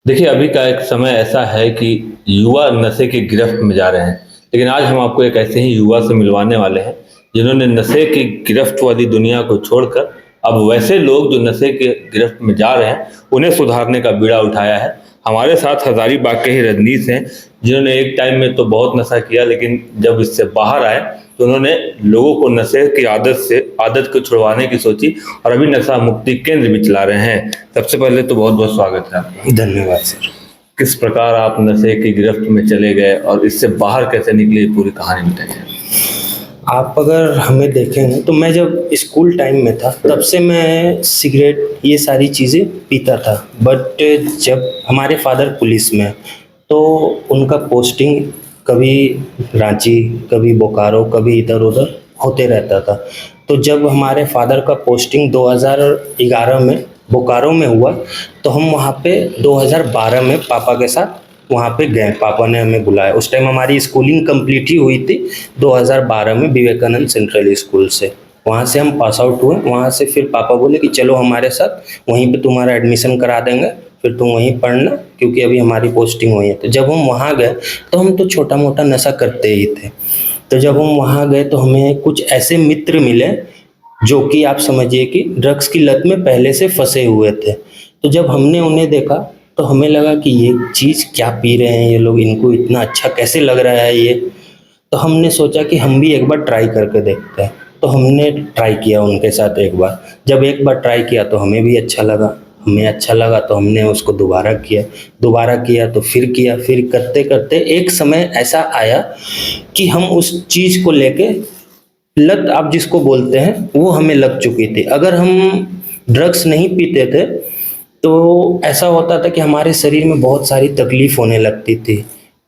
देखिए, अभी का एक समय ऐसा है कि युवा नशे की गिरफ्त में जा रहे हैं। लेकिन आज हम आपको एक ऐसे ही युवा से मिलवाने वाले हैं, जिन्होंने नशे की गिरफ्त वाली दुनिया को छोड़कर अब वैसे लोग जो नशे के गिरफ्त में जा रहे हैं, उन्हें सुधारने का बीड़ा उठाया है। हमारे साथ हज़ारीबाग के ही रजनीश हैं, जिन्होंने एक टाइम में तो बहुत नशा किया, लेकिन जब इससे बाहर आए तो उन्होंने लोगों को नशे की आदत को छुड़वाने की सोची और अभी नशा मुक्ति केंद्र भी चला रहे हैं। सबसे पहले तो बहुत बहुत स्वागत है आपका। धन्यवाद सर। किस प्रकार आप नशे की गिरफ्त में चले गए और इससे बाहर कैसे निकले, ये पूरी कहानी बताइए। आप अगर हमें देखें तो मैं जब स्कूल टाइम में था तब से मैं सिगरेट ये सारी चीज़ें पीता था। बट जब हमारे फादर पुलिस में, तो उनका पोस्टिंग कभी रांची, कभी बोकारो, कभी इधर उधर होते रहता था। तो जब हमारे फादर का पोस्टिंग 2011 में बोकारो में हुआ, तो हम वहाँ पे 2012 में पापा के साथ वहाँ पे गए। पापा ने हमें बुलाया। उस टाइम हमारी स्कूलिंग कंप्लीट ही हुई थी 2012 में विवेकानंद सेंट्रल स्कूल से। वहाँ से हम पास आउट हुए। वहाँ से फिर पापा बोले कि चलो हमारे साथ, वहीं पे तुम्हारा एडमिशन करा देंगे, फिर तुम वहीं पढ़ना, क्योंकि अभी हमारी पोस्टिंग हुई है। तो जब हम वहाँ गए तो हम तो छोटा मोटा नशा करते ही थे। तो जब हम वहाँ गए तो हमें कुछ ऐसे मित्र मिले जो कि आप समझिए कि ड्रग्स की लत में पहले से फंसे हुए थे। तो जब हमने उन्हें देखा तो हमें लगा कि ये चीज़ क्या पी रहे हैं ये लोग, इनको इतना अच्छा कैसे लग रहा है ये। तो हमने सोचा कि हम भी एक बार ट्राई करके देखते हैं। तो हमने ट्राई किया उनके साथ एक बार। जब एक बार ट्राई किया तो हमें भी अच्छा लगा। हमें अच्छा लगा तो हमने उसको दोबारा किया तो फिर किया। फिर करते करते एक समय ऐसा आया कि हम उस चीज़ को लेके, लत आप जिसको बोलते हैं, वो हमें लग चुकी थी। अगर हम ड्रग्स नहीं पीते थे तो ऐसा होता था कि हमारे शरीर में बहुत सारी तकलीफ होने लगती थी।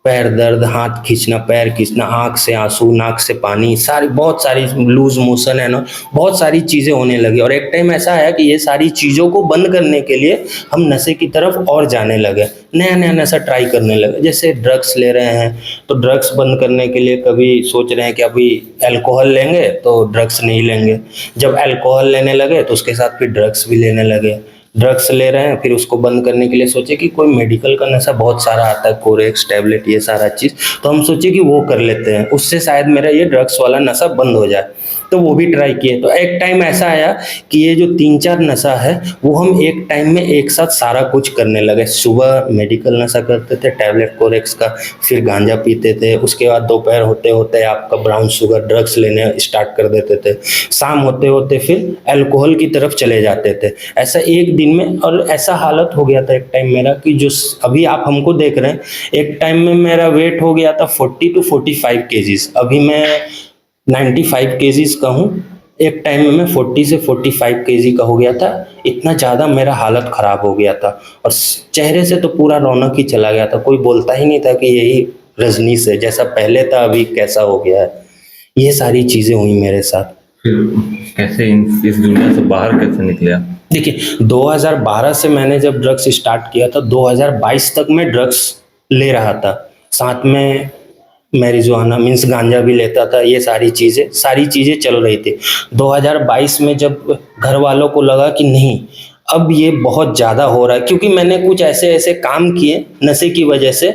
पैर दर्द, हाथ खींचना, पैर खींचना, आँख से आंसू, नाक से पानी, बहुत सारी लूज मोशन है ना, बहुत सारी चीज़ें होने लगी। और एक टाइम ऐसा आया कि ये सारी चीज़ों को बंद करने के लिए हम नशे की तरफ और जाने लगे। नया नया नशा ट्राई करने लगे। जैसे ड्रग्स ले रहे हैं तो ड्रग्स बंद करने के लिए कभी सोच रहे हैं कि अभी अल्कोहल लेंगे तो ड्रग्स नहीं लेंगे। जब अल्कोहल लेने लगे तो उसके साथ फिर ड्रग्स भी लेने लगे। ड्रग्स ले रहे हैं, फिर उसको बंद करने के लिए सोचे कि कोई मेडिकल का नशा बहुत सारा आता है, कोरेक्स टैबलेट, ये सारा चीज़। तो हम सोचे कि वो कर लेते हैं, उससे शायद मेरा ये ड्रग्स वाला नशा बंद हो जाए। तो वो भी ट्राई किए। तो एक टाइम ऐसा आया कि ये जो 3-4 नशा है वो हम एक टाइम में एक साथ सारा कुछ करने लगे। सुबह मेडिकल नशा करते थे, टैबलेट कोरेक्स का, फिर गांजा पीते थे। उसके बाद दोपहर होते होते आपका ब्राउन शुगर ड्रग्स लेने स्टार्ट कर देते थे। शाम होते होते फिर अल्कोहल की तरफ चले जाते थे। ऐसा एक दिन में, और ऐसा हालत हो गया था एक टाइम मेरा कि जो अभी आप हमको देख रहे हैं, एक टाइम में मेरा वेट हो गया था 40 to 45 केजीज। अभी मैं 95 केजीज का हूँ। एक टाइम में मैं 40 से 45 केजी का हो गया था। इतना ज़्यादा मेरा हालत ख़राब हो गया था और चेहरे से तो पूरा रौनक ही चला गया था। कोई बोलता ही नहीं था कि यही रजनीश है, जैसा पहले था अभी कैसा हो गया है। ये सारी चीज़ें हुई मेरे साथ। फिर कैसे इस दुनिया से बाहर कैसे निकले आप? देखिए, 2012 से मैंने जब ड्रग्स स्टार्ट किया था, 2022 तक मैं ड्रग्स ले रहा था। साथ में मैरिजुआना मीन्स गांजा भी लेता था। ये सारी चीज़ें चल रही थी। 2022 में जब घर वालों को लगा कि नहीं, अब ये बहुत ज़्यादा हो रहा है, क्योंकि मैंने कुछ ऐसे ऐसे काम किए नशे की वजह से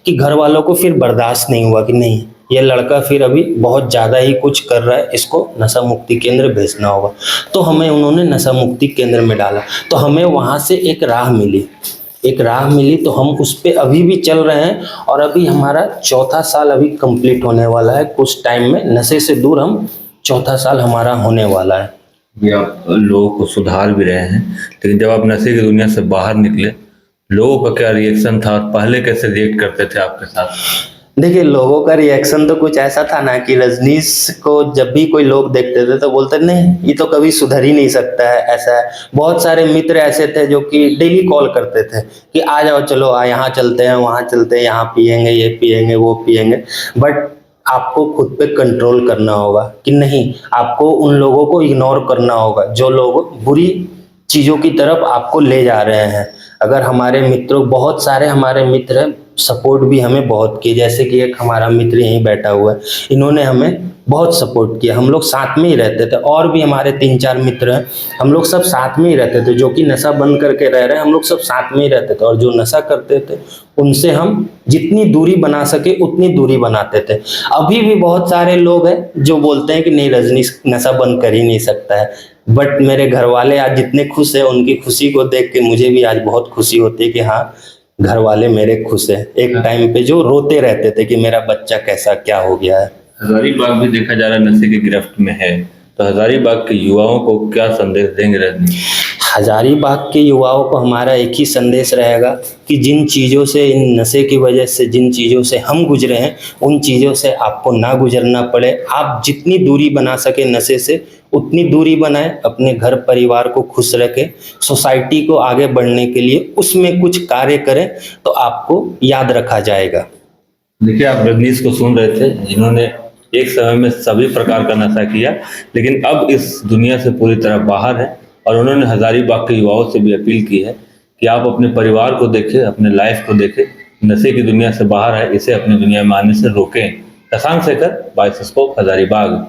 कि घर वालों को फिर बर्दाश्त नहीं हुआ कि नहीं, ये लड़का फिर अभी बहुत ज़्यादा ही कुछ कर रहा है, इसको नशा मुक्ति केंद्र भेजना होगा। तो हमें उन्होंने नशा मुक्ति केंद्र में डाला। तो हमें वहाँ से एक राह मिली तो हम उस पे अभी भी चल रहे हैं। और अभी हमारा 4था साल अभी कंप्लीट होने वाला है। कुछ टाइम में नशे से दूर हम 4था साल हमारा होने वाला है। ये आप लोगों को सुधार भी रहे हैं, लेकिन जब आप नशे की दुनिया से बाहर निकले, लोगों का क्या रिएक्शन था? पहले कैसे रिएक्ट करते थे आपके साथ? देखिए, लोगों का रिएक्शन तो कुछ ऐसा था ना कि रजनीश को जब भी कोई लोग देखते थे तो बोलते नहीं, ये तो कभी सुधर ही नहीं सकता है, ऐसा है। बहुत सारे मित्र ऐसे थे जो कि डेली कॉल करते थे कि आ जाओ, चलो यहाँ चलते हैं, वहाँ चलते हैं, यहाँ पियेंगे, ये पियेंगे, वो पियेंगे। बट आपको खुद पे कंट्रोल करना होगा कि नहीं, आपको उन लोगों को इग्नोर करना होगा जो लोग बुरी चीज़ों की तरफ आपको ले जा रहे हैं। अगर हमारे मित्रों, बहुत सारे हमारे मित्र हैं सपोर्ट भी हमें बहुत किए। जैसे कि एक हमारा मित्र यहीं बैठा हुआ है, इन्होंने हमें बहुत सपोर्ट किया। हम लोग साथ में ही रहते थे, और भी हमारे 3-4 मित्र हैं, हम लोग सब साथ में ही रहते थे। जो कि नशा बंद करके रह रहे हैं, हम लोग सब साथ में ही रहते थे। और जो नशा करते थे उनसे हम जितनी दूरी बना सके उतनी दूरी बनाते थे। अभी भी बहुत सारे लोग हैं जो बोलते हैं कि नहीं, रजनीश नशा बंद कर ही नहीं सकता है। बट मेरे घर वाले आज जितने खुश हैं, उनकी खुशी को देख के मुझे भी आज बहुत खुशी होती है कि हाँ, घर वाले मेरे खुश हैं। एक टाइम पे जो रोते रहते थे कि मेरा बच्चा कैसा क्या हो गया है। हजारीबाग भी देखा जा रहा है नशे की गिरफ्त में है, तो हजारीबाग के युवाओं को क्या संदेश देंगे रजनी? हजारीबाग के युवाओं को हमारा एक ही संदेश रहेगा कि जिन चीज़ों से, इन नशे की वजह से जिन चीज़ों से हम गुजरे हैं, उन चीज़ों से आपको ना गुजरना पड़े। आप जितनी दूरी बना सके नशे से उतनी दूरी बनाएं। अपने घर परिवार को खुश रखें, सोसाइटी को आगे बढ़ने के लिए उसमें कुछ कार्य करें, तो आपको याद रखा जाएगा। देखिए, आप रजनीश को सुन रहे थे, जिन्होंने एक समय में सभी प्रकार का नशा किया, लेकिन अब इस दुनिया से पूरी तरह बाहर है। और उन्होंने हजारीबाग के युवाओं से भी अपील की है कि आप अपने परिवार को देखें, अपने लाइफ को देखें, नशे की दुनिया से बाहर है, इसे अपनी दुनिया में आने से रोकें। Shashank Shekhar, voice of scope, Hazaribagh.